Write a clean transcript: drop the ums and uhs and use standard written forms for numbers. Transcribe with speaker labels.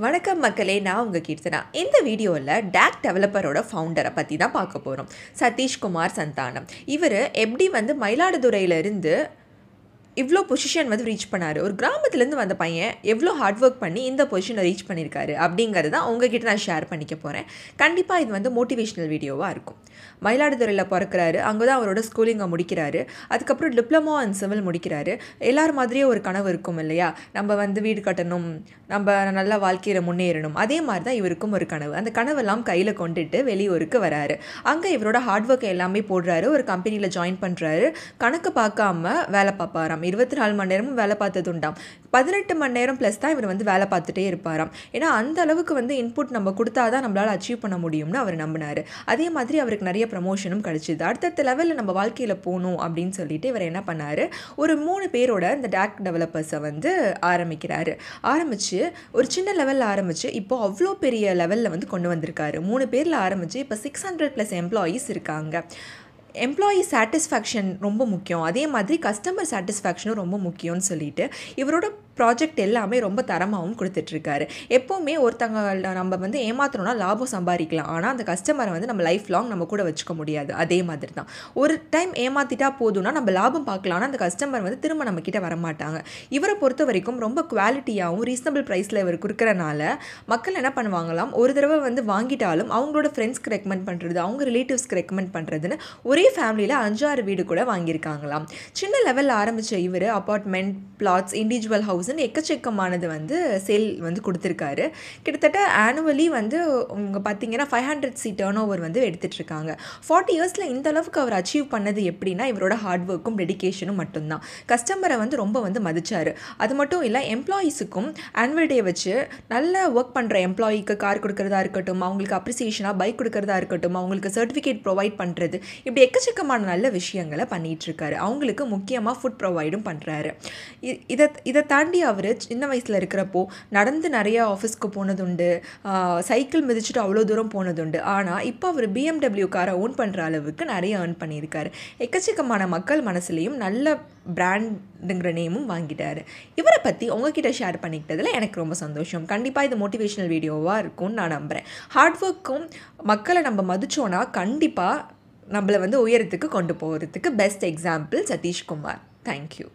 Speaker 1: வணக்கம் மக்களே, நான் உங்கள் கீர்த்தனா. இந்த வீடியோவில் டாக் டெவலப்பரோட ஃபவுண்டரை பற்றி தான் பார்க்க போகிறோம். சதீஷ்குமார் சந்தானம். இவர் எப்படி மயிலாடுதுறையிலேருந்து இவ்வளோ பொசிஷன் ரீச் பண்ணார், ஒரு கிராமத்துலேருந்து வந்த பையன் எவ்வளோ ஹார்ட் ஒர்க் பண்ணி இந்த பொசிஷனை ரீச் பண்ணியிருக்காரு அப்படிங்கிறது தான் உங்ககிட்ட நான் ஷேர் பண்ணிக்க போகிறேன். கண்டிப்பாக இது மோட்டிவேஷ்னல் வீடியோவாக இருக்கும். மயிலாடுதுறையில் பிறக்கிறாரு, அங்கே தான் அவரோட ஸ்கூலிங்கை முடிக்கிறாரு. அதுக்கப்புறம் டிப்ளமோ அண்ட் சிவில் முடிக்கிறாரு. எல்லார் மாதிரியே ஒரு கனவு இருக்கும் இல்லையா, நம்ம வீடு கட்டணும், நம்ம நல்ல வாழ்க்கையில் முன்னேறணும். அதே மாதிரி தான் இவருக்கும் ஒரு கனவு. அந்த கனவெல்லாம் கையில் கொண்டுட்டு வெளியூருக்கு வராரு. அங்கே இவரோட ஹார்ட் ஒர்க் எல்லாமே போடுறாரு. ஒரு கம்பெனியில் ஜாயின் பண்ணுறாரு. கணக்கு பார்க்காம வேலை பார்ப்பாராம். 24 மணி நேரமும் வேலை பார்த்தது உண்டாம். 18 மணி நேரம் ப்ளஸ் தான் இவர் வேலை பார்த்துட்டே இருப்பாராம். ஏன்னா அந்த அளவுக்கு இன்புட் நம்ம கொடுத்தா தான் நம்மளால் அச்சீவ் பண்ண முடியும்னு அவர் நம்பினார். அதே மாதிரி அவருக்கு நிறைய ப்ரமோஷனும் கிடச்சிது. அடுத்தடுத்த லெவலில் நம்ம வாழ்க்கையில் போகணும் அப்படின்னு சொல்லிட்டு இவர் என்ன பண்ணார், ஒரு 3 பேரோட இந்த டாக் டெவலப்பர்ஸை ஆரம்பிக்கிறாரு. ஆரம்பித்து ஒரு சின்ன லெவலில் ஆரம்பித்து இப்போ அவ்வளோ பெரிய லெவலில் கொண்டு வந்திருக்காரு. 3 பேரில் ஆரம்பித்து இப்போ 600+ எம்ப்ளாயீஸ் இருக்காங்க. எம்ப்ளாயி சாட்டிஸ்ஃபேக்ஷன் ரொம்ப முக்கியம், அதே மாதிரி கஸ்டமர் சாட்டிஸ்ஃபேக்ஷனும் ரொம்ப முக்கியம்னு சொல்லிட்டு இவரோட ப்ராஜெக்ட் எல்லாமே ரொம்ப தரமாகவும் கொடுத்துட்ருக்காரு. எப்போவுமே ஒருத்தங்க நம்ம ஏமாற்றணும்னா லாபம் சம்பாதிக்கலாம், ஆனால் அந்த கஸ்டமரை நம்ம லைஃப் லாங் நம்ம கூட வச்சுக்க முடியாது. அதே மாதிரி தான் ஒரு டைம் ஏமாற்றிட்டா போதும்னா நம்ம லாபம் பார்க்கலாம், ஆனால் அந்த கஸ்டமர் திரும்ப நம்மக்கிட்ட வரமாட்டாங்க. இவரை பொறுத்த வரைக்கும் ரொம்ப குவாலிட்டியாகவும் ரீசனபிள் ப்ரைஸில் இவர் கொடுக்குறனால மக்கள் என்ன பண்ணுவாங்களாம், ஒரு தடவை வாங்கிட்டாலும் அவங்களோட ஃப்ரெண்ட்ஸ்க்கு ரெக்கமெண்ட் பண்ணுறது, அவங்க ரிலேட்டிவ்ஸ்க்கு ரெக்கமெண்ட் பண்ணுறதுன்னு ஒரே ஃபேமிலியில் 5-6 வீடு கூட வாங்கியிருக்காங்களாம். சின்ன லெவலில் ஆரம்பித்த இவர் அப்பார்ட்மெண்ட், பிளாட்ஸ், இண்டிவிஜுவல் ஹவுஸ் எக்கச்சக்கமானது சேல் கொடுத்துருக்காரு. கிட்டத்தட்ட ஆனுவலி உங்க பார்த்தீங்கன்னா 500 சீட் டர்ன் ஓவர் எடுத்துகிட்ருக்காங்க. 40 இயர்ஸில் இந்த அளவுக்கு அவர் அச்சீவ் பண்ணது எப்படின்னா இவரோட ஹார்ட் ஒர்க்கும் டெடிக்கேஷனும் மட்டும்தான். கஸ்டமரை ரொம்ப மதிச்சார். அது மட்டும் இல்லை, எம்ப்ளாயீஸுக்கும் ஆனுவல் டே வச்சு நல்ல ஒர்க் பண்ணுற எம்ப்ளாயிக்கு கார் கொடுக்குறதா இருக்கட்டும், அவங்களுக்கு அப்ரிசியேஷனாக பைக் கொடுக்குறதா இருக்கட்டும், அவங்களுக்கு சர்டிஃபிகேட் ப்ரொவைட் பண்ணுறது, இப்படி எக்கச்சக்கமான நல்ல விஷயங்களை பண்ணிகிட்ருக்காரு. அவங்களுக்கு முக்கியமாக ஃபுட் ப்ரொவைடும் பண்ணுறாரு. இதை தாண்டி அவர் சின்ன வயசில் இருக்கிறப்போ நடந்து நிறைய ஆஃபீஸ்க்கு போனதுண்டு, சைக்கிள் மிதிச்சுட்டு அவ்வளோ தூரம் போனதுண்டு. ஆனால் இப்போ அவர் BMW காரை ஓன் பண்ணுற அளவுக்கு நிறைய ஏர்ன் பண்ணியிருக்காரு. எக்கச்சக்கமான மக்கள் மனசுலேயும் நல்ல பிராண்டுங்கிற நேமும் வாங்கிட்டார். இவரை பற்றி உங்ககிட்ட ஷேர் பண்ணிக்கிட்டதில் எனக்கு ரொம்ப சந்தோஷம். கண்டிப்பாக இது மோட்டிவேஷ்னல் வீடியோவாக இருக்கும்னு நான் நம்புகிறேன். ஹார்ட் ஒர்க்கும் மக்களை நம்ம மதிச்சோன்னா கண்டிப்பாக நம்மளை உயரத்துக்கு கொண்டு போகிறதுக்கு பெஸ்ட் எக்ஸாம்பிள் சதீஷ்குமார். தேங்க்யூ.